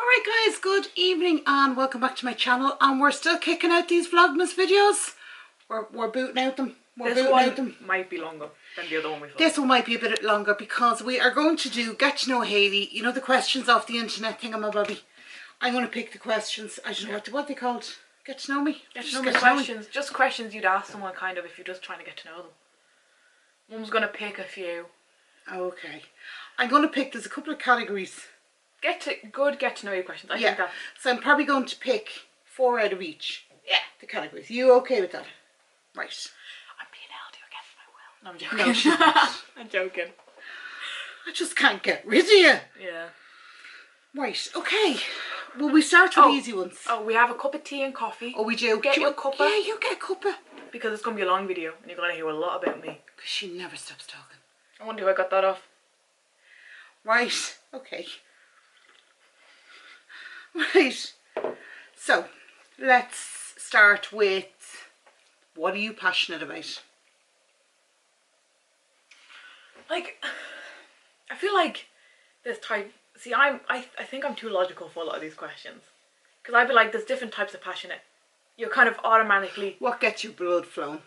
Alright guys, good evening and welcome back to my channel, and we're still kicking out these Vlogmas videos. We're booting out them. This one might be longer than the other one we thought. This one might be a bit longer because we are going to do Get to Know Hayley. You know the questions off the internet thingamabobby. I'm going to pick the questions. I don't know what they called. Get to know me. Get to know me questions. Just questions you'd ask someone kind of if you're just trying to get to know them. Mum's going to pick a few. Okay. I'm going to pick, there's a couple of categories. Get to know you questions. I think that. So I'm probably going to pick 4 out of each. Yeah. The categories. You okay with that? Right. I'm being held against my will. No, I'm joking. No, she's not. I'm joking. I just can't get rid of you. Yeah. Right, okay. Well, we start with easy ones. Oh, we have a cup of tea and coffee. Oh, we do. Get you a cuppa. Yeah, you get a cuppa. Because it's going to be a long video and you're going to hear a lot about me. Because she never stops talking. I wonder who I got that off. Right, okay. Right. So, let's start with, what are you passionate about? Like, I feel like this type... See, I think I'm too logical for a lot of these questions. Because I'd be like, there's different types of passionate. You're kind of automatically... What gets your blood flowing?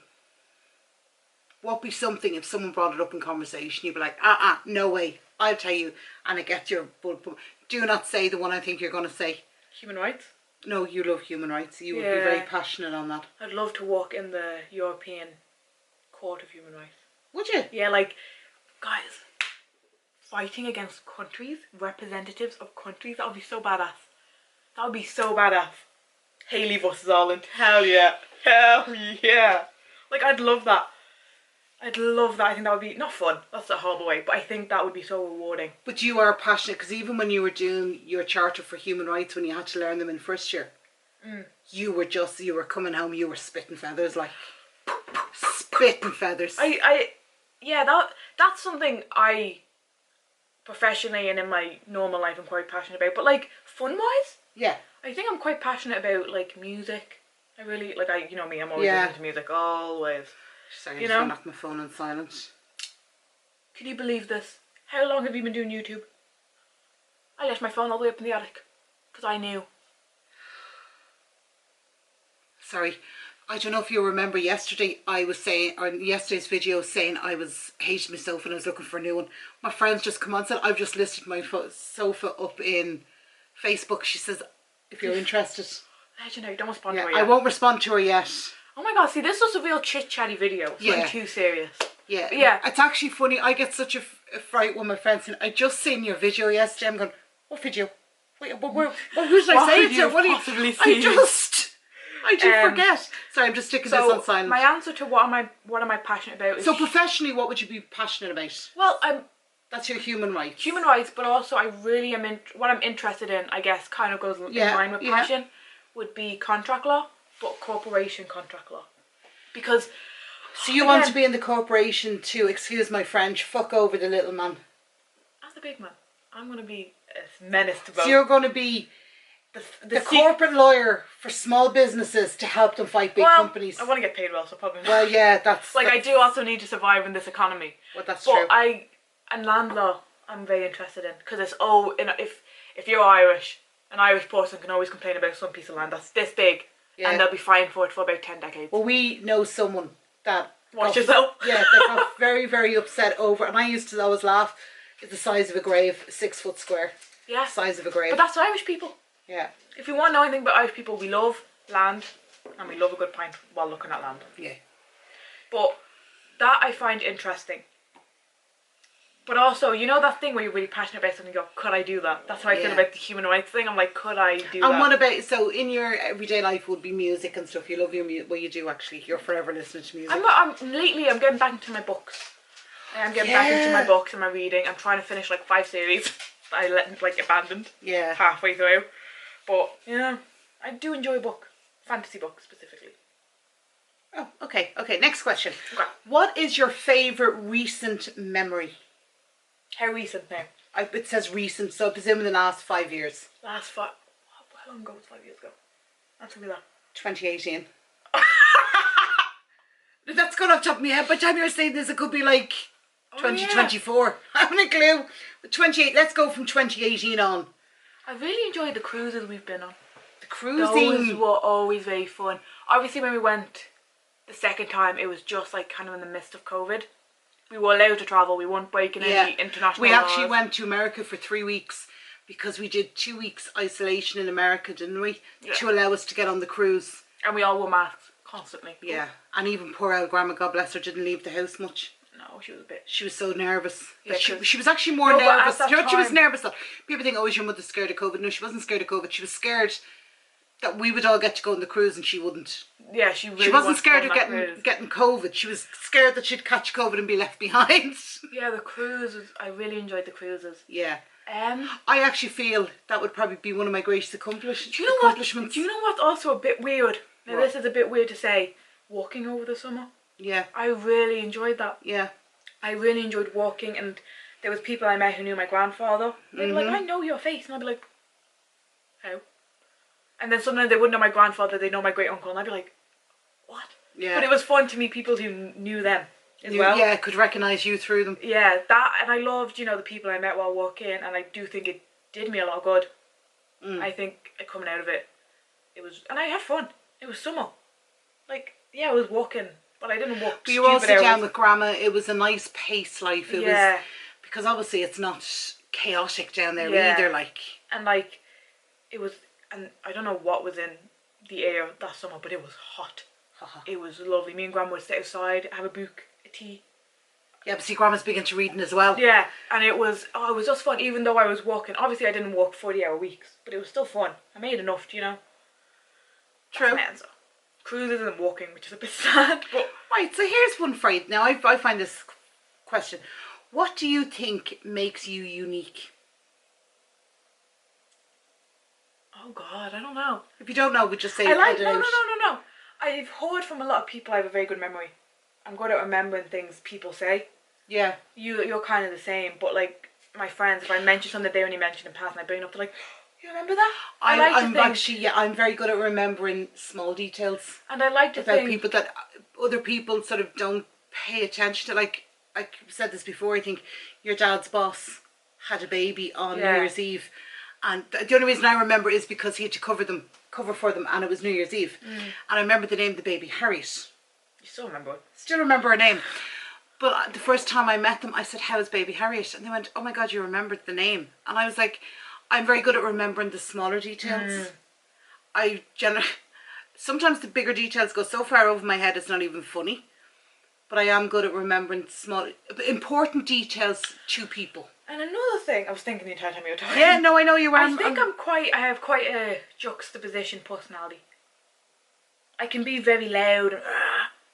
What be something if someone brought it up in conversation, you'd be like, no way, I'll tell you, and it gets your blood pumping. Do not say the one I think you're going to say. Human rights? No, you love human rights. You would be very passionate on that. I'd love to walk in the European Court of Human Rights. Would you? Yeah, like, guys, fighting against countries, representatives of countries, that would be so badass. That would be so badass. Hayley versus Ireland. Hell yeah. Hell yeah. Like, I'd love that. I'd love that. I think that would be, not fun, that's a horrible way, but I think that would be so rewarding. But you are passionate, because even when you were doing your Charter for Human Rights, when you had to learn them in first year, you were coming home, you were spitting feathers, like, spitting feathers. Yeah, that's something I, professionally and in my normal life, I'm quite passionate about, but like, fun-wise? Yeah. I think I'm quite passionate about, like, music. I really, like, you know me, I'm always listening to music, always. Sorry, I'm just going to knock my phone on silent. Can you believe this? How long have you been doing YouTube? I left my phone all the way up in the attic. Because I knew. Sorry. I don't know if you remember yesterday, I was saying, or in yesterday's video, saying I was hating myself and I was looking for a new one. My friends just come on and said, I've just listed my sofa up in Facebook. She says, if you're interested. You know, don't respond to her yet. I won't respond to her yet. Oh my god, see, this was a real chit-chatty video. It's not too serious. Yeah. But yeah. It's actually funny. I get such a fright when my friends say, I just seen your video yesterday. I'm going, what video? Wait, who did I say it to? What possibly seen? I do forget. Sorry, I'm just sticking this on silent. My answer to what am I passionate about is... So professionally, what would you be passionate about? Well, that's your human rights. Human rights, but also I really am what I'm interested in, I guess, kind of goes in line with passion, would be contract law. But corporation contract law. Because... So you want to be in the corporation to, excuse my French, fuck over the little man? As the big man. I'm going to be a menace to both. So you're going to be the corporate lawyer for small businesses to help them fight big companies. I want to get paid well, so probably not. Well, yeah, that's... Like, I do also need to survive in this economy. Well, that's true. And land law, I'm very interested in. Because it's, if you're Irish, an Irish person can always complain about some piece of land that's this big. Yeah. And they'll be fine for it for about 10 decades. Well, we know someone that... Watch yourself. Yeah, that got very, very upset over... And I used to always laugh. It's the size of a grave, 6 foot square. Yeah. Size of a grave. But that's Irish people. Yeah. If you want to know anything about Irish people, we love land. And we love a good pint while looking at land. Yeah. But that I find interesting. But also, you know that thing where you're really passionate about something, you go, could I do that? That's how I feel about the human rights thing. I'm like, could I do that? And what about, so in your everyday life would be music and stuff. You love your music. Well, you do actually. You're forever listening to music. Lately, I'm getting back into my books. I'm getting back into my books and my reading. I'm trying to finish like 5 series that I abandoned halfway through. But, yeah, I do enjoy a book. Fantasy books, specifically. Oh, okay. Okay, next question. Okay. What is your favourite recent memory? How recent now? It says recent, so I presume in the last 5 years. How long ago was 5 years ago? Answer me that. 2018. That's gone off the top of my head. By the time you're saying this, it could be like 2024. I haven't a clue. 28. Let's go from 2018 on. I really enjoyed the cruises we've been on. The cruising. Those were always very fun. Obviously when we went the second time, it was just like kind of in the midst of COVID. We were allowed to travel. We weren't breaking any international We actually laws. went to America for 3 weeks because we did 2 weeks isolation in America, didn't we? Yeah. To allow us to get on the cruise. And we all wore masks constantly. Yeah. And even poor old grandma, God bless her, didn't leave the house much. No, she was a bit... She was so nervous. Yeah, she was actually more nervous. You know, she was nervous that people think, oh, is your mother scared of COVID? No, she wasn't scared of COVID. She was scared that we would all get to go on the cruise and she wouldn't. Yeah, she really She wasn't scared of cruise. getting COVID. She was scared that she'd catch COVID and be left behind. Yeah, the cruises. I really enjoyed the cruises. Yeah. I actually feel that would probably be one of my greatest accomplishments. Do you know what's also a bit weird? Now this is a bit weird to say. Walking over the summer. Yeah. I really enjoyed that. Yeah. I really enjoyed walking, and there was people I met who knew my grandfather. They'd be like, I know your face, and I'd be like, how? And then sometimes they wouldn't know my grandfather, they'd know my great uncle, and I'd be like, what? Yeah. But it was fun to meet people who knew them as well. Yeah, could recognise you through them. Yeah, that, and I loved, you know, the people I met while walking, and I do think it did me a lot of good. I think coming out of it, it was, and I had fun. It was summer. Like, yeah, I was walking, but I didn't walk. But you were also down with grandma. It was a nice pace life. It was, because obviously it's not chaotic down there either. Like, and like, it was, and I don't know what was in the air that summer, but it was hot. It was lovely. Me and grandma would sit outside, have a book, a tea. Yeah, but see, grandma's big into reading as well. Yeah, and it was just fun. Even though I was walking, obviously I didn't walk 40-hour weeks, but it was still fun. I made enough, you know. True. Cruises and walking, which is a bit sad. But right, so here's one for you. Now, I find this question. What do you think makes you unique? Oh God, I don't know. If you don't know, we just say no. I've heard from a lot of people I have a very good memory. I'm good at remembering things people say. Yeah. You're kind of the same, but like my friends, if I mention something they only mentioned in past and I bring it up, they're like, you remember that? I'm very good at remembering small details. And I like to think people that other people sort of don't pay attention to. Like I said this before, I think your dad's boss had a baby on New Year's Eve, and the only reason I remember is because he had to cover for them, and it was New Year's Eve, and I remember the name of the baby, Harriet. You still remember it? Still remember her name. But the first time I met them, I said, "How's baby Harriet?" And they went, "Oh my God, you remembered the name." And I was like, I'm very good at remembering the smaller details. Sometimes the bigger details go so far over my head it's not even funny. But I am good at remembering important details to people. And another thing, I was thinking the entire time you were talking. Yeah, no, I know you were. I have quite a juxtaposition personality. I can be very loud,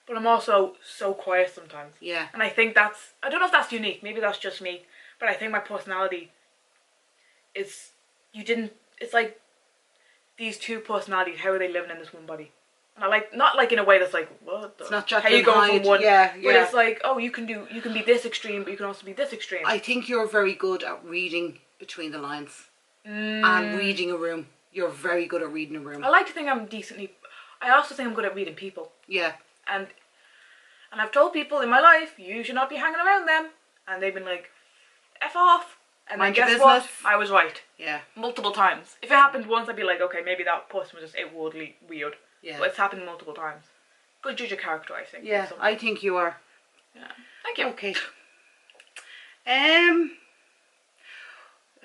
but I'm also so quiet sometimes. Yeah. And I think I don't know if that's unique, maybe that's just me, but I think my personality it's like these two personalities, how are they living in this one body? And I like, not like in a way that's like, what the, it's not just how you going from one, but it's like, oh, you can be this extreme, but you can also be this extreme. I think you're very good at reading between the lines and reading a room. You're very good at reading a room. I like to think I also think I'm good at reading people. Yeah. And I've told people in my life, you should not be hanging around them, and they've been like, F off. And then guess what? I was right. Yeah. Multiple times. If it happened once, I'd be like, okay, maybe that person was just outwardly weird. Yeah. But it's happened multiple times. Good judge of character, I think. Yeah, I think you are. Yeah. Thank you. Okay.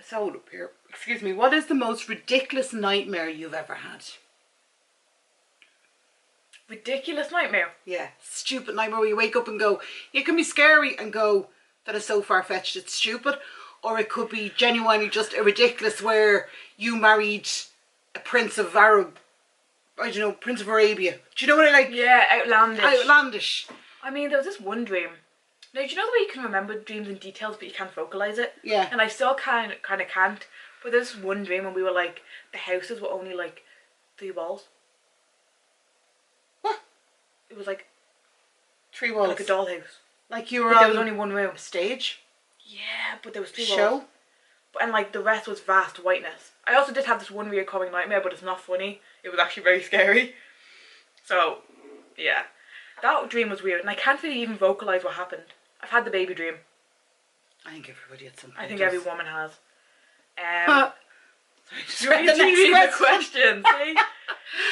So up here. Excuse me. What is the most ridiculous nightmare you've ever had? Ridiculous nightmare? Yeah. Stupid nightmare where you wake up and go, it can be scary and go, that is so far-fetched, it's stupid. Or it could be genuinely just a ridiculous where you married a Prince of Arabia. Do you know what I like? Yeah, outlandish. Outlandish. I mean, there was this one dream. Now, do you know the way you can remember dreams in details but you can't vocalise it? Yeah. And I still kind of can't. But there's one dream when we were like, the houses were only like 3 walls. What? It was like 3 walls? Like a dollhouse. Like you were but on there was only one room. Stage? Yeah, but there was 3 Show? walls. And like the rest was vast whiteness. I also did have this one recurring nightmare, but it's not funny. It was actually very scary. So, yeah. That dream was weird, and I can't really even vocalise what happened. I've had the baby dream. I think everybody at some point I think does. every woman has. It's You're teaching me the questions. See?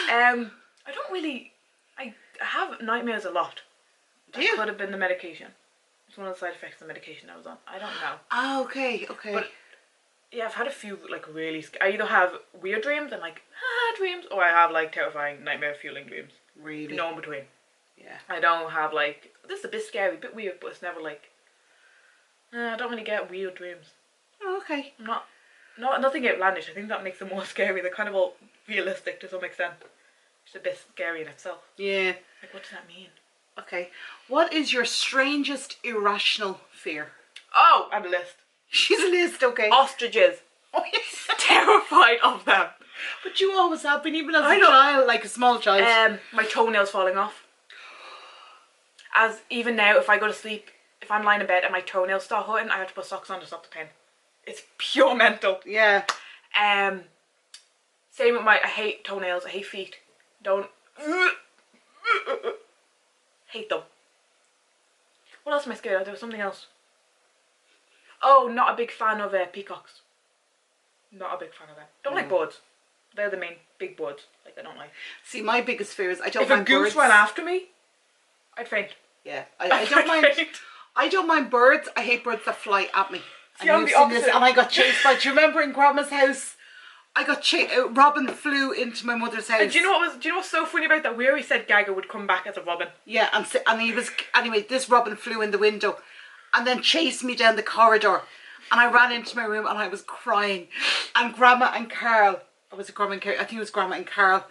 I don't really. I have nightmares a lot. Do you? Could have been the medication. It's one of the side effects of the medication I was on. I don't know. Ah, okay. But yeah, I've had a few like really. I either have weird dreams and like dreams, or I have like terrifying nightmare fueling dreams. Really? No in between. Yeah. I don't have like this is a bit scary, a bit weird, but it's never like. I don't really get weird dreams. Oh, okay. Nothing outlandish. I think that makes them more scary. They're kind of all realistic to some extent. It's a bit scary in itself. Yeah. Like, what does that mean? Okay. What is your strangest irrational fear? Oh, I have a list. She's a list, okay. Ostriches. Oh, yes. Terrified of them. But you always have been, even as a child, like a small child. My toenails falling off. As even now, if I go to sleep, if I'm lying in bed and my toenails start hurting, I have to put socks on to stop the pain. It's pure mental. Yeah. Same with I hate toenails. I hate feet. Don't. Hate them. What else am I scared of? There was something else. Oh, not a big fan of peacocks. Not a big fan of them. Don't like birds. They're the main big birds. Like, I don't like. See, my biggest fear is I don't mind mind birds. If a goose ran after me, I'd faint. Yeah, I don't mind. I don't mind birds. I hate birds that fly at me. See, I'm the opposite. And I got chased by. Do you remember in Grandma's house? I got chased. Robin flew into my mother's house. And do you know what's so funny about that? We always said Gaga would come back as a robin. Yeah, and he was anyway. This robin flew in the window, and then chased me down the corridor, and I ran into my room and I was crying, and Grandma and Carl. I think it was Grandma and Carl,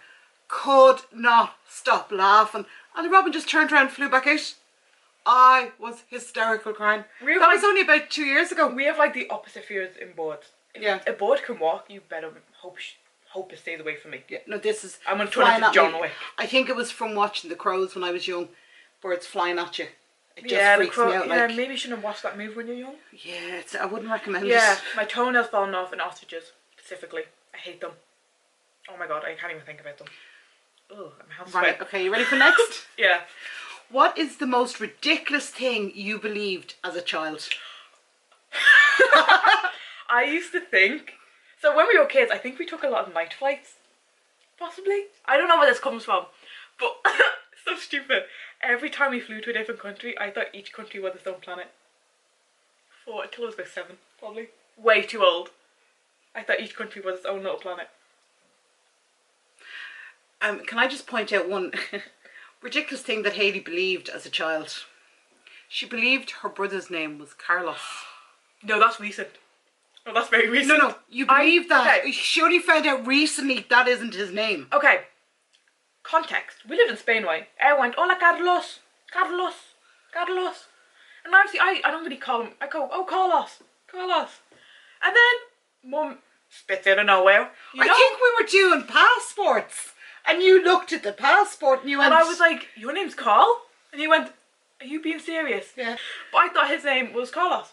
could not stop laughing, and the robin just turned around and flew back out. I was hysterical crying. That was only about 2 years ago. We have like the opposite fears in birds. If a bird can walk, you better hope it stays away from me. Yeah, no, this is. I'm gonna turn into John Wick. I think it was from watching The Crows when I was young. Birds flying at you. It just freaks me out. Yeah, maybe you shouldn't have watched that movie when you're young. Yeah, I wouldn't recommend it. Yeah, my toenails falling off and ostriches specifically. I hate them. Oh my god, I can't even think about them. Oh, I'm half sweat. Right, okay, you ready for next? Yeah. What is the most ridiculous thing you believed as a child? I used to think, so when we were kids, I think we took a lot of night flights. Possibly. I don't know where this comes from. But, so stupid. Every time we flew to a different country, I thought each country was its own planet. Until I was about 7, probably. Way too old. I thought each country was its own little planet. Can I just point out one ridiculous thing that Hayley believed as a child? She believed her brother's name was Carlos. No, that's recent. No, that's very recent. No, you believe that. Okay. She only found out recently that isn't his name. Okay. Context. We lived in Spain, right? I went, hola Carlos. Carlos. Carlos. And obviously I don't really call him. I go, oh Carlos. Carlos. And then Mum spits out of nowhere. I think we were doing passports. And you looked at the passport and you went... And I was like, your name's Carl? And he went, are you being serious? Yeah. But I thought his name was Carlos.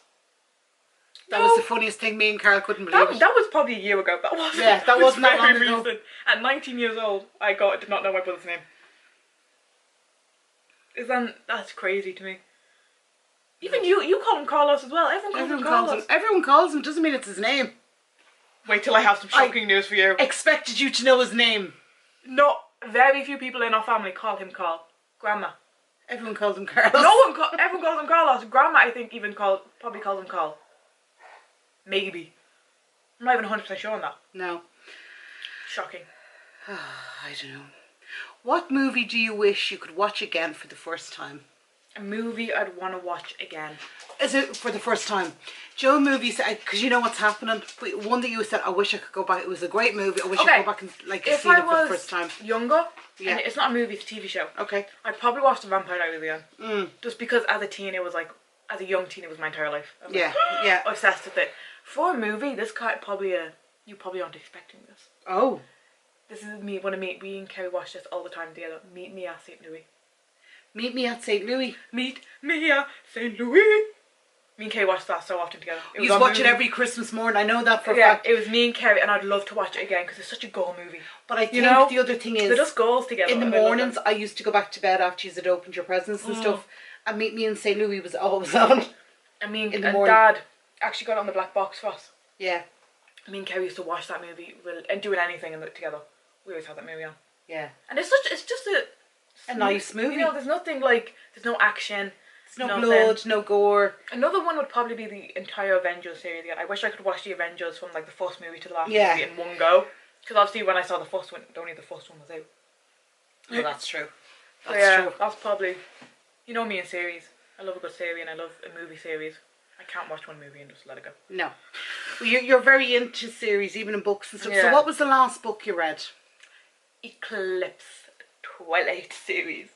That was the funniest thing. Me and Carl couldn't believe it. That was probably a year ago. That wasn't. Yeah, that wasn't that long ago. Recent. At 19 years old, I did not know my brother's name. That's crazy to me. Even you call him Carlos as well. Everyone calls him Carlos. Everyone calls him. Doesn't mean it's his name. Wait till I have some shocking news for you. Expected you to know his name. No, very few people in our family call him Carl. Grandma. Everyone calls him Carlos. Everyone calls him Carlos. Grandma, I think, probably calls him Carl. Maybe. I'm not even 100% sure on that. No. Shocking. I don't know. What movie do you wish you could watch again for the first time? A movie I'd want to watch again. Is it for the first time? Joe movie said, because you know what's happening. But one that you said, I wish I could go back. It was a great movie. I wish I could go back and see it for the first time. If I was younger, and it's not a movie, it's a TV show. Okay. I'd probably watch The Vampire Diaries again. Just because as a teen, it was like, as a young teen, it was my entire life. I was yeah. Obsessed with it. For a movie, this probably you probably aren't expecting this. Oh. This is me. Me and Kerry watch this all the time together. Meet Me at St. Louis. Meet Me at St. Louis. Meet Me at St. Louis. Me and Kerry watched that so often together. You watch it every Christmas morning. I know that for a fact. It was me and Kerry, and I'd love to watch it again because it's such a goal movie. But I think the other thing is, they're just goals together. In the mornings, I used to go back to bed after you had opened your presents and stuff, and Meet Me in St. Louis was always on. And Dad actually got it on the black box for us. Yeah. Me and Kerry used to watch that movie and doing anything together. We always had that movie on. Yeah. And it's just a nice movie. You know, there's nothing like, there's no action. There's no blood, no gore. Another one would probably be the entire Avengers series again. I wish I could watch the Avengers from like the first movie to the last movie in one go. Because obviously when I saw the first one, only the first one was out. No, that's true. That's true. That's probably, you know me in series. I love a good series and I love a movie series. I can't watch one movie and just let it go. No. Well, you're very into series, even in books and stuff. Yeah. So what was the last book you read? Eclipse Twilight series.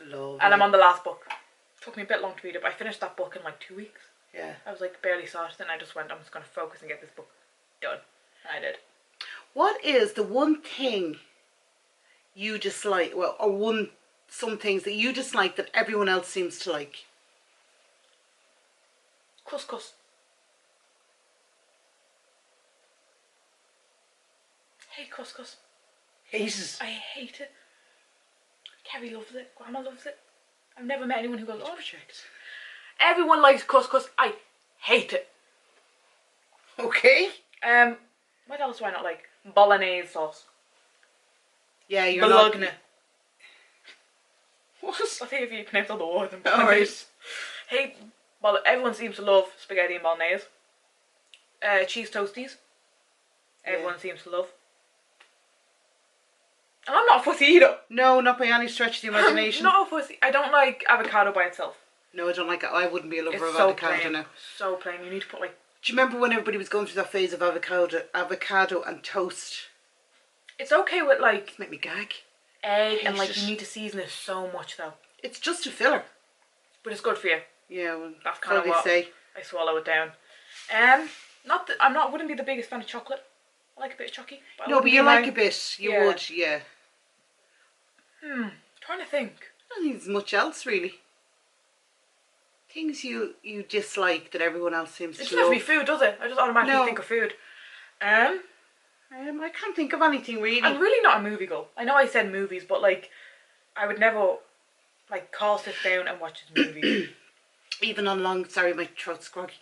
Lovely. And I'm on the last book. Took me a bit long to read it, but I finished that book in like 2 weeks. Yeah. I was like barely started and I just went, I'm just going to focus and get this book done. And I did. What is the one thing you dislike, well, or some things that you dislike that everyone else seems to like? Couscous. Hate couscous. Hate it. I hate it. Kerry loves it. Grandma loves it. I've never met anyone who goes, oh, Project. Everyone likes couscous. I hate it. Okay. What else do I not like? Bolognese sauce. Yeah, you're Bologna. not. What? I think if you pronounce all the words. Alright. Hate. Well, everyone seems to love spaghetti and bolognese. Cheese toasties. Everyone seems to love. And I'm not a fussy eater. No, not by any stretch of the imagination. Not a fussy. I don't like avocado by itself. No, I don't like it. I wouldn't be a lover of so avocado plain. now. So plain. You need to put like... Do you remember when everybody was going through that phase of avocado and toast? It's okay with like... It made me gag. Egg and like you need to season it so much though. It's just a filler. But it's good for you. Yeah, well, that's kind of what say. I swallow it down. Not that wouldn't be the biggest fan of chocolate. I like a bit of chocky. No, but you like a bit. You would, yeah. Trying to think. I don't think there's much else really. Things you dislike that everyone else seems to love. It doesn't have to be food, does it? I just automatically think of food. I can't think of anything really. I'm really not a movie girl. I know I said movies, but like, I would never like sit down and watch this movie. Even on long, sorry, my throat's groggy.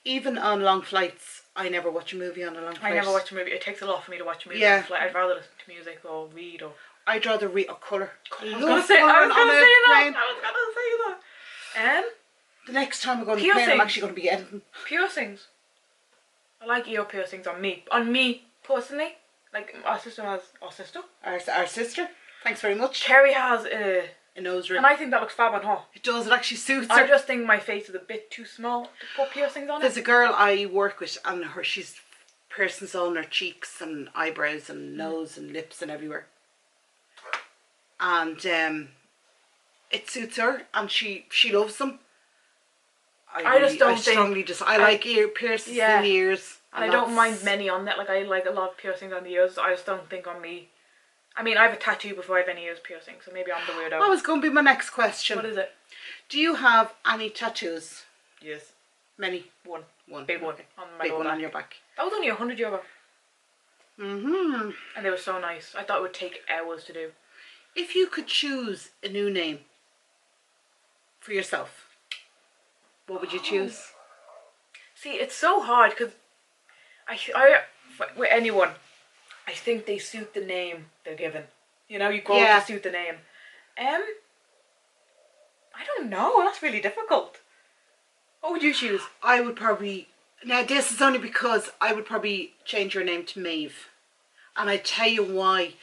Even on long flights, I never watch a movie on a long flight. I never watch a movie. It takes a lot for me to watch a movie. Yeah. I'd rather listen to music or read or. I'd rather read or colour. I was gonna say that. The next time we're going to play, I'm actually going to be editing. Piercings. I like ear piercings on me. On me personally, like our sister has our sister. Thanks very much. Kerry has a nose ring, and I think that looks fab on her. It does. It actually suits her. I just think my face is a bit too small to put piercings on. There's a girl I work with, and she's piercings on her cheeks and eyebrows and nose and lips and everywhere. And it suits her, and she loves them. I like ear piercings in the ears. And I don't mind many on that. Like I like a lot of piercings on the ears. I just don't think on me. I mean, I have a tattoo before I have any ears piercing, so maybe I'm the weirdo. That was going to be my next question. What is it? Do you have any tattoos? Yes. Many? One. Big one. On my big one on your back. That was only €100. Mm-hmm. And they were so nice. I thought it would take hours to do. If you could choose a new name for yourself, what would you choose? See, it's so hard because I with anyone, I think they suit the name they're given. You know, you go to suit the name. I don't know. That's really difficult. What would you choose? I would probably... Now, this is only because I would probably change your name to Maeve. And I tell you why.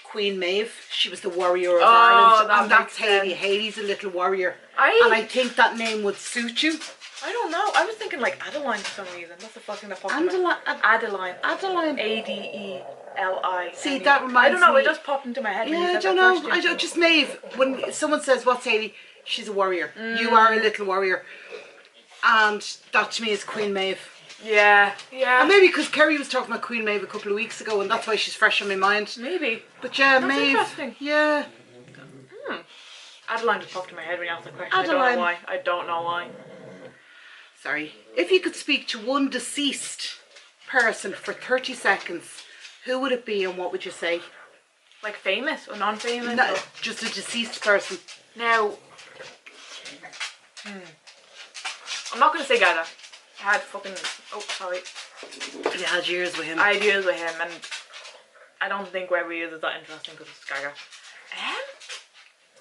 Queen Maeve, she was the warrior of Ireland. And that's Hayley. Hayley's a little warrior. And I think that name would suit you. I don't know. I was thinking like Adeline for some reason. That's the first thing that popped in my head. Adeline. Adeline. See, that reminds me. I don't know. It just popped into my head. Yeah, I don't know. I don't. Just Maeve. When someone says, "What's Hayley?" She's a warrior. You are a little warrior, and that to me is Queen Maeve. Yeah. And maybe because Kerry was talking about Queen Maeve a couple of weeks ago, and that's why she's fresh on my mind. Maybe. But yeah, that's Maeve. Interesting. Yeah. Adeline just popped in my head when you asked that question. Adeline. I don't know why. Sorry. If you could speak to one deceased person for 30 seconds, who would it be and what would you say? Like famous or non-famous? No, just a deceased person. Now, I'm not going to say Gaga. I had fucking... Oh, sorry. You had years with him. I had years with him, and I don't think wherever he is that interesting because it's Gaga.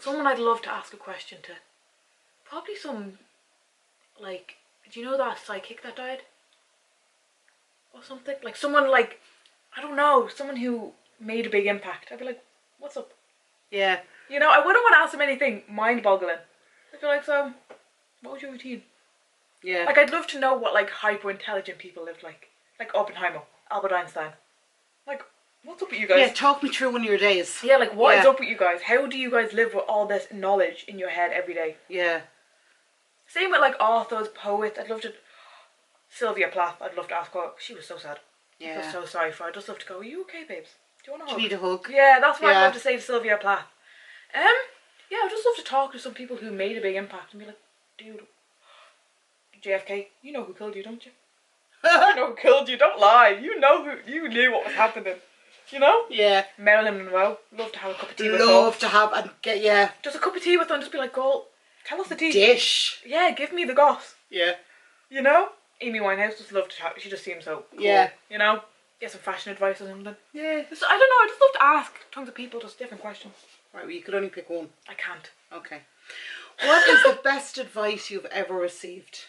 Someone I'd love to ask a question to. Probably some, like, do you know that psychic that died? Or something? Like someone like, I don't know, someone who made a big impact. I'd be like, what's up? Yeah. You know, I wouldn't want to ask him anything mind-boggling. I'd be like, so, what was your routine? Yeah. Like, I'd love to know what, like, hyper-intelligent people lived like. Like Oppenheimer, Albert Einstein. Like, what's up with you guys? Yeah, talk me through one of your days. Yeah, like, what is up with you guys? How do you guys live with all this knowledge in your head every day? Yeah. Same with, like, authors, poets. I'd love to... Sylvia Plath, I'd love to ask her. She was so sad. Yeah. I feel so sorry for her. I'd just love to go, are you okay, babes? Do you want a hug? Do you need a hug? Yeah, that's what I'd love to say to Sylvia Plath. Yeah, I'd just love to talk to some people who made a big impact and be like, dude, JFK, you know who killed you, don't you? You know who killed you, don't lie. You know who, you knew what was happening. You know? Yeah. Marilyn Monroe, love to have a cup of tea with her. Love to have, and get, yeah. Just a cup of tea with her and just be like, girl, tell us the tea. Dish. Yeah, give me the goss. Yeah. You know? Amy Winehouse, just love to chat. She just seems so cool. Yeah. You know? Get some fashion advice or something. Yeah. So, I don't know, I just love to ask tons of people just different questions. Right, well, you could only pick one. I can't. Okay. What is the best advice you've ever received?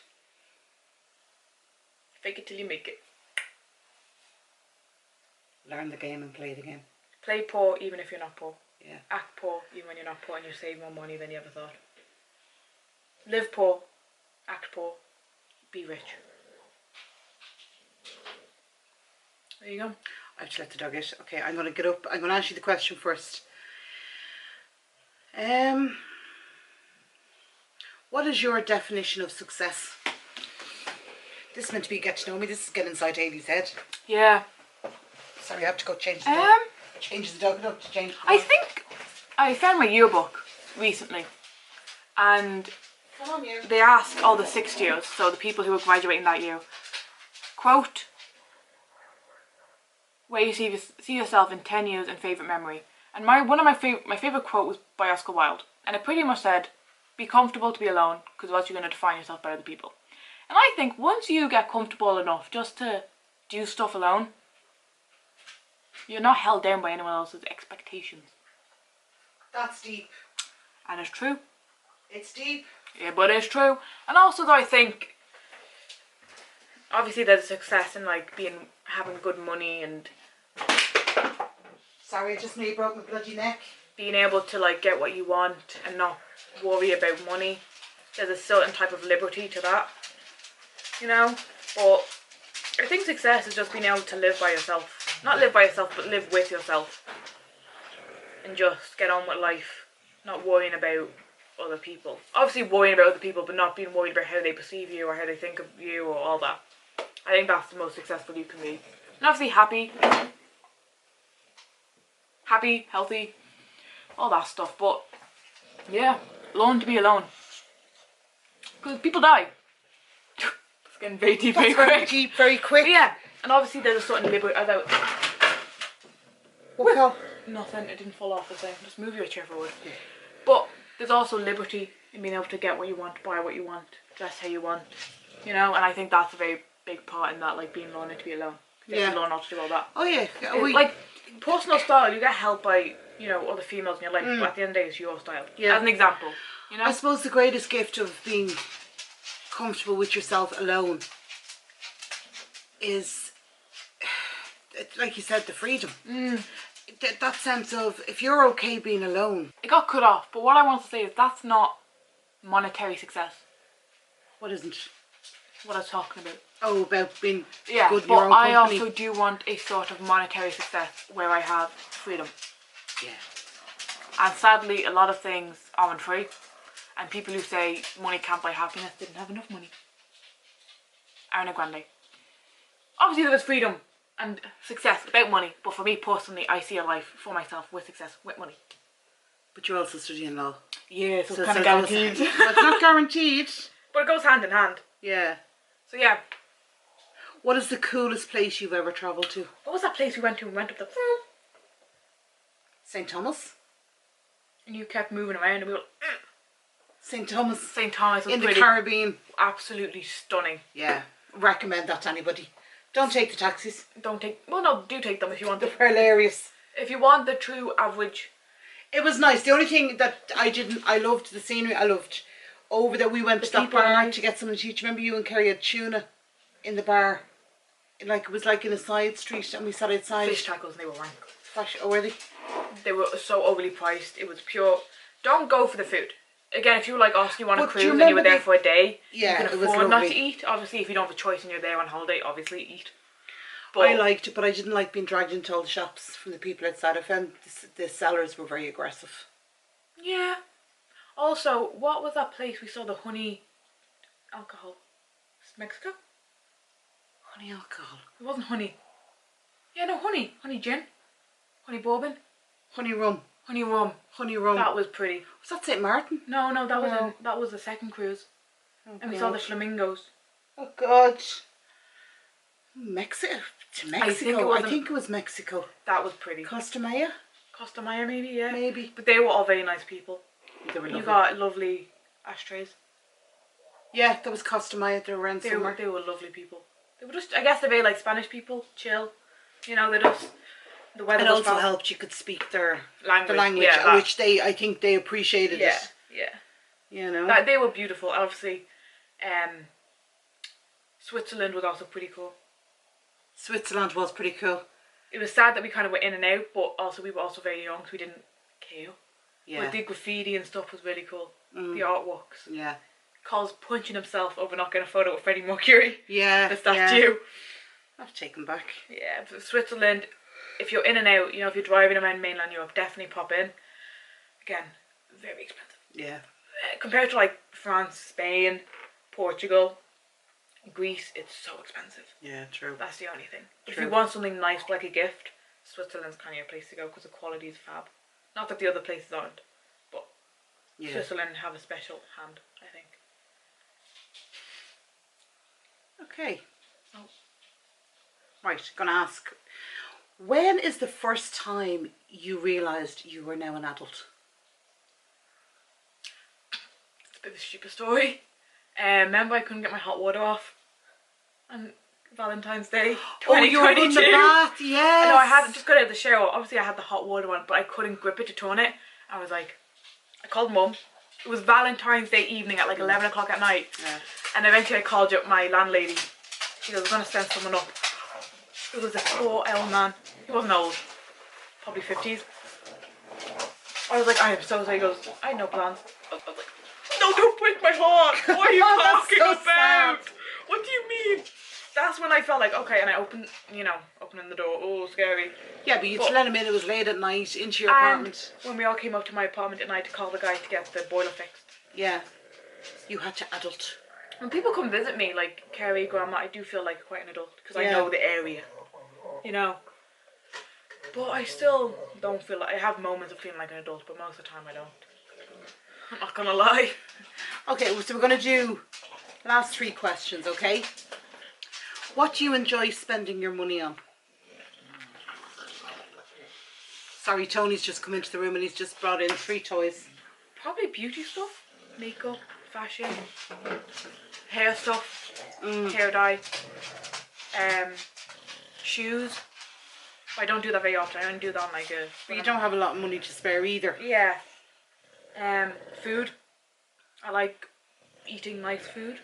Fake it till you make it. Learn the game and play the game. Play poor even if you're not poor. Yeah. Act poor even when you're not poor and you save more money than you ever thought. Live poor. Act poor. Be rich. There you go. I've just let the dog out. Okay, I'm going to get up. I'm going to ask you the question first. What is your definition of success? This is meant to be get to know me. This is get inside Hayley's head. Yeah. Sorry, I have to go change the dog. Change the dog up to change. I think I found my yearbook recently, and Come on, you. they asked all the 60ers, so the people who were graduating that year, quote, where you see yourself in 10 years and favourite memory. And my favourite quote was by Oscar Wilde, and it pretty much said, be comfortable to be alone, because else you're going to define yourself by other people. And I think once you get comfortable enough just to do stuff alone, you're not held down by anyone else's expectations. That's deep. And it's true. It's deep. Yeah, but it's true. And also though, I think obviously there's success in like having good money and Sorry, I just nearly broke my bloody neck. being able to like get what you want and not worry about money. There's a certain type of liberty to that, you know. But I think success is just being able to live by yourself. Not live by yourself, but live with yourself. And just get on with life. Not worrying about other people. Obviously worrying about other people, but not being worried about how they perceive you or how they think of you or all that. I think that's the most successful you can be. And obviously happy. Happy, healthy, all that stuff. But yeah, learn to be alone. Because people die. It's getting very deep, very Very quick. deep, very quick. But yeah, and obviously there's a certain liberty. What call? Nothing, it didn't fall off the thing. Just move your chair forward. Yeah. But there's also liberty in being able to get what you want, buy what you want, dress how you want. You know, and I think that's a very big part in that, like being learning to be alone. You have to learn not to do all that. Oh yeah. Like personal style, you get help by, you know, other females in your life, but at the end of the day it's your style. Yeah. As an example. You know? I suppose the greatest gift of being comfortable with yourself alone is, like you said, the freedom. That sense of, if you're okay being alone. It got cut off, but what I want to say is that's not monetary success. What isn't? What I was talking about. Oh, about being Yeah, good in but your own I company. also do want a sort of monetary success where I have freedom. Yeah. And sadly, a lot of things aren't free. And people who say money can't buy happiness didn't have enough money. Ariana Grande. Obviously there was freedom and success without money, but for me personally, I see a life for myself with success, with money. But you're also studying law. Yeah, so it's So kind of that was- guaranteed. Well, it's not guaranteed. But it goes hand in hand. Yeah. So yeah. What is the coolest place you've ever travelled to? What was that place we went to? We went up the... St. Thomas? And you kept moving around and we were... St. Thomas. St. Thomas was In the pretty... Caribbean. Absolutely stunning. Yeah. Recommend that to anybody. Don't take the taxis. Don't take. Well, no, do take them if you want. They're hilarious. If you want the true average. It was nice. The only thing that I loved the scenery. I loved over there. We went to that bar to get something to eat. Remember you and Kerry had tuna in the bar? Like it was like in a side street, and we sat outside. Fish tacos, and they were rank. Oh, were they? They were so overly priced. It was pure. Don't go for the food. Again, if you were like us, you want a cruise and you were there for a day, yeah, you can afford not to eat. Obviously, if you don't have a choice and you're there on holiday, obviously eat. But I liked it, but I didn't like being dragged into all the shops from the people outside. I found the sellers were very aggressive. Yeah. Also, what was that place we saw the honey alcohol? Mexico? Honey alcohol. It wasn't honey. Yeah, no, honey. Honey gin. Honey bourbon. Honey rum. Honey rum. Honey rum. That was pretty. Was that St. Martin? No, that was the second cruise. Oh, and we saw the flamingos. Oh God. Mexico. To Mexico. I think it was Mexico. That was pretty. Costa Maya? Costa Maya, maybe, yeah. Maybe. But they were all very nice people. They were lovely. You got lovely ashtrays. Yeah, that was Costa Maya. They were around somewhere. They were lovely people. They were just, I guess they're very like Spanish people, chill. You know, they're just, the weather was also helped you could speak their language, yeah, which I think they appreciated it. Yeah. You know? They were beautiful. Obviously, Switzerland was also pretty cool. Switzerland was pretty cool. It was sad that we kind of were in and out, but also we were also very young, so we didn't care. Yeah. But the graffiti and stuff was really cool. The artworks. Yeah. Cole's punching himself over not getting a photo with Freddie Mercury. Yeah. The statue. I've taken back. Yeah, Switzerland, if you're in and out, you know, if you're driving around mainland Europe, definitely pop in. Again, very expensive. Yeah. Compared to like France, Spain, Portugal, Greece, it's so expensive. Yeah, true. That's the only thing. True. If you want something nice like a gift, Switzerland's kind of your place to go because the quality is fab. Not that the other places aren't, but Switzerland have a special hand, I think. Okay. Oh. Right, gonna ask, when is the first time you realised you were now an adult? It's a bit of a stupid story. Remember I couldn't get my hot water off on Valentine's Day 2022? Oh, you were in the bath, yes! No, I had just got out of the shower. Obviously I had the hot water on, but I couldn't grip it to turn it. I was like, I called Mum. It was Valentine's Day evening at like 11 o'clock at night. Yeah. And eventually I called up my landlady. She goes, we're going to send someone up. It was a poor old man. He wasn't old. Probably 50s. I was like, I am so sorry. He goes, I had no plans. I was like, no, don't break my heart. What are you talking so about? sad. What do you mean? That's when I felt like, okay, and I opened, opening the door. Oh, scary. Yeah, but you just let him in. It was late at night into your apartment. When we all came up to my apartment at night to call the guy to get the boiler fixed. Yeah. You had to adult. When people come visit me, like Kerry, Grandma, I do feel like quite an adult because I know the area, you know. But I still don't feel like, I have moments of feeling like an adult, but most of the time I don't. I'm not gonna lie. Okay, so we're gonna do last 3 questions, okay? What do you enjoy spending your money on? Sorry, Tony's just come into the room and he's just brought in 3 toys. Probably beauty stuff, makeup, fashion, hair stuff, hair dye, shoes. I don't do that very often. I only do that on like a... But you don't have a lot of money to spare either. Yeah. Food. I like eating nice food.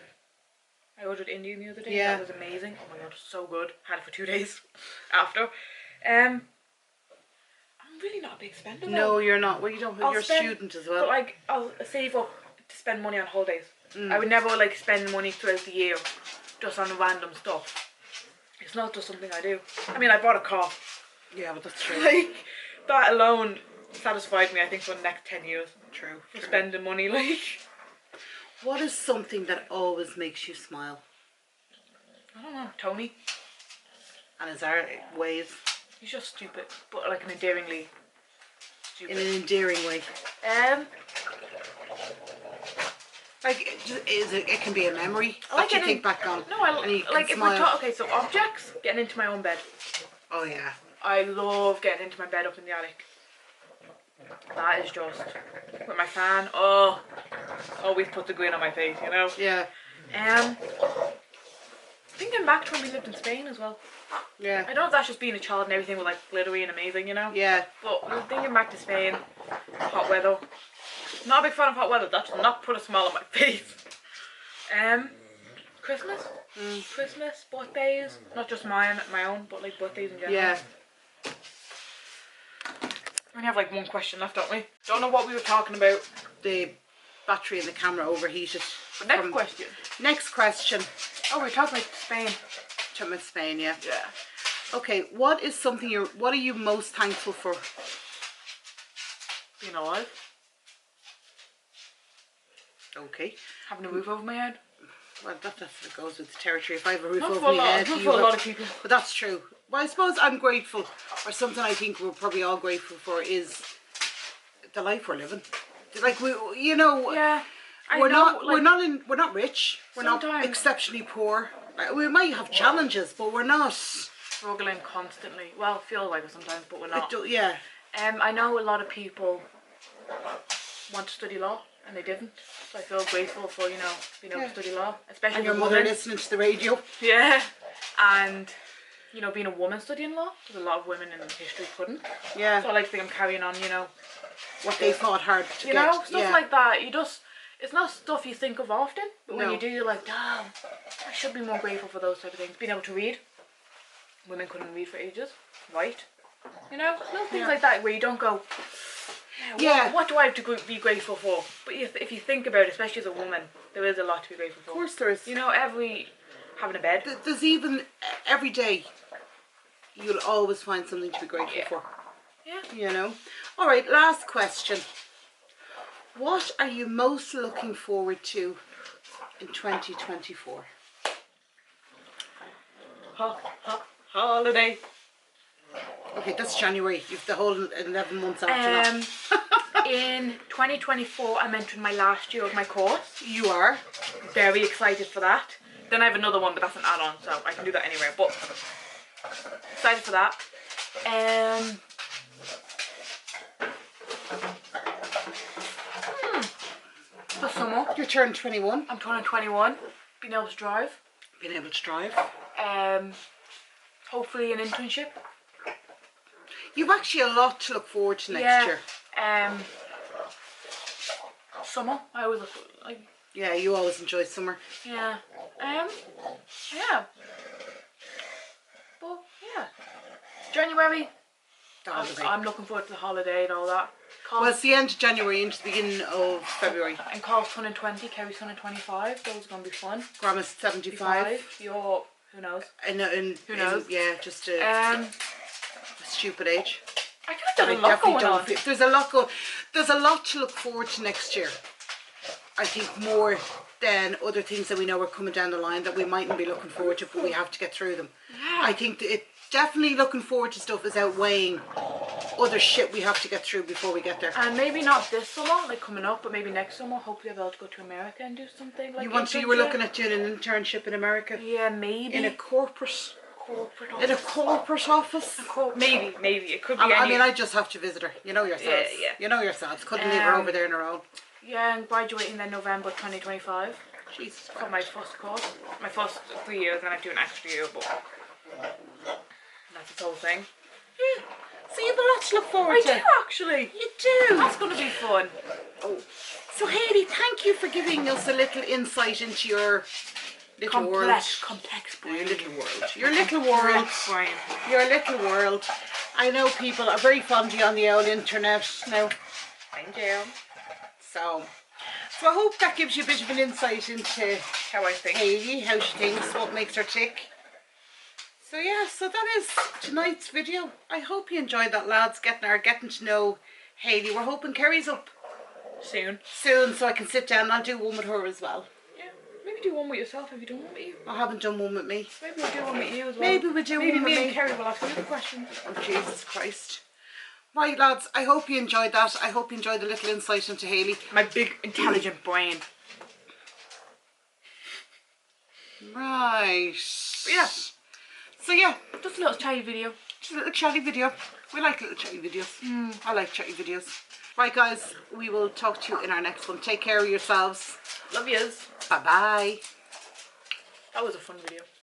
I ordered Indian the other day. Yeah. That was amazing. Oh my god, so good. Had it for 2 days after. I'm really not a big spender though. No, you're not. Well, you don't. You're a student as well. But like, I'll save up to spend money on holidays. I would never like spend money throughout the year just on random stuff. It's not just something I do. I mean, I bought a car. Yeah, but that's true. Like, that alone satisfied me, I think, for the next 10 years. True. For spending money, like. What is something that always makes you smile? I don't know, Tony. And is there ways? He's just stupid, but like an endearingly stupid. In an endearing way. Like, it can be a memory that you think back on. No, like if we're talking, okay, so objects, getting into my own bed. Oh yeah. I love getting into my bed up in the attic. That is just, with my fan, always puts a grin on my face, you know? Yeah. Thinking back to when we lived in Spain as well. Yeah. I don't know if that's just being a child and everything was like glittery and amazing, you know? Yeah. But we were thinking back to Spain, hot weather. Not a big fan of hot weather, that should not put a smile on my face. Christmas? Christmas, birthdays, not just my own, but like birthdays in general. Yeah. We only have like one question left, don't we? Don't know what we were talking about. The battery in the camera overheated. But next question. Next question. Oh, we're talking about Spain. Talking about Spain, yeah. Yeah. Okay, what are you most thankful for? Being alive. Okay. Having a roof over my head. Well, that's what goes with the territory. If I have a roof Not over for a my lot, head, not for a lot of people. But that's true. Well, I suppose I'm grateful, or something I think we're probably all grateful for, is the life we're living. Like you know, Yeah. we're not rich. We're not sometimes- exceptionally poor. Like, we might have challenges, but we're not. Struggling constantly. Well, it feels like it sometimes, but we're not. Yeah. I know a lot of people want to study law and they didn't. So I feel grateful for, you know, being able to study law. Especially And your as a mother woman. listening to the radio. Yeah. And, you know, being a woman studying law, because a lot of women in history couldn't. Yeah. So I like to think I'm carrying on, you know. What they fought hard to You get. know, stuff yeah. like that. It's not stuff you think of often, but when No. you do, you're like, damn, I should be more grateful for those type of things. Being able to read. Women couldn't read for ages. Right? You know, little things like that where you don't go, what do I have to be grateful for? But if you think about it, especially as a woman, there is a lot to be grateful for. Of course there is. You know, having a bed. There's even, every day, you'll always find something to be grateful for. Yeah. You know? Alright, last question. What are you most looking forward to in 2024? Holiday. Okay, that's January. You've the whole 11 months after that. In 2024, I'm entering my last year of my course. You are? Very excited for that. Then I have another one, but that's an add-on, so I can do that anywhere. But excited for that. For summer, You turned 21. I'm turning 21. Being able to drive. Being able to drive. Hopefully an internship. You've actually a lot to look forward to next year. Summer. I always look like. Yeah, you always enjoy summer. Yeah. Yeah. But yeah. January. The holiday. I'm looking forward to the holiday and all that. Well, it's the end of January into the beginning of February. And Carl's turning 20, Kerry's turning 25. Those are going to be fun. Grandma's 75. You're, who knows? And Who knows? Yeah, just a stupid age. I feel like there's a lot going on. There's a lot to look forward to next year. I think more than other things that we know are coming down the line that we mightn't be looking forward to, but we have to get through them. Yeah. I think that definitely looking forward to stuff is outweighing other shit we have to get through before we get there. And maybe not this summer, like coming up, but maybe next summer. Hopefully I'll be able to go to America and do something like You were looking at doing an internship in America? Yeah, maybe. In a corporate office. In a corporate office? Maybe. It could be I mean, I just have to visit her. You know yourselves. Yeah. You know yourselves. Couldn't leave her over there on her own. Yeah, I'm graduating then November 2025. Jesus For my first course. My first 3 years, and then I have to do an extra year, but that's the whole thing. Yeah. So you've a lot to look forward to. I do actually. You do. That's going to be fun. Oh. So Hayley, thank you for giving us a little insight into your little world. Complex brain. Your little world. Your little world. Complex brain. Your little world. I know people are very fond of you on the old internet now. Thank you. So I hope that gives you a bit of an insight into How I think. Hayley, how she thinks, what makes her tick. So yeah, so that is tonight's video. I hope you enjoyed that, lads, getting to know Hayley. We're hoping Kerry's up Soon, so I can sit down and I'll do one with her as well. Yeah, maybe do one with yourself. Have you done one with you? I haven't done one with me. Maybe we'll do one with you as well. Maybe we'll do one with me me. and Kerry will ask you the questions. Oh Jesus Christ. Right lads, I hope you enjoyed that. I hope you enjoyed the little insight into Hayley. My big intelligent brain. Right. But yeah. So yeah, Just a little chatty video. just a little chatty video. We like little chatty videos. I like chatty videos. Right guys, we will talk to you in our next one. Take care of yourselves. Love yous. Bye bye. That was a fun video.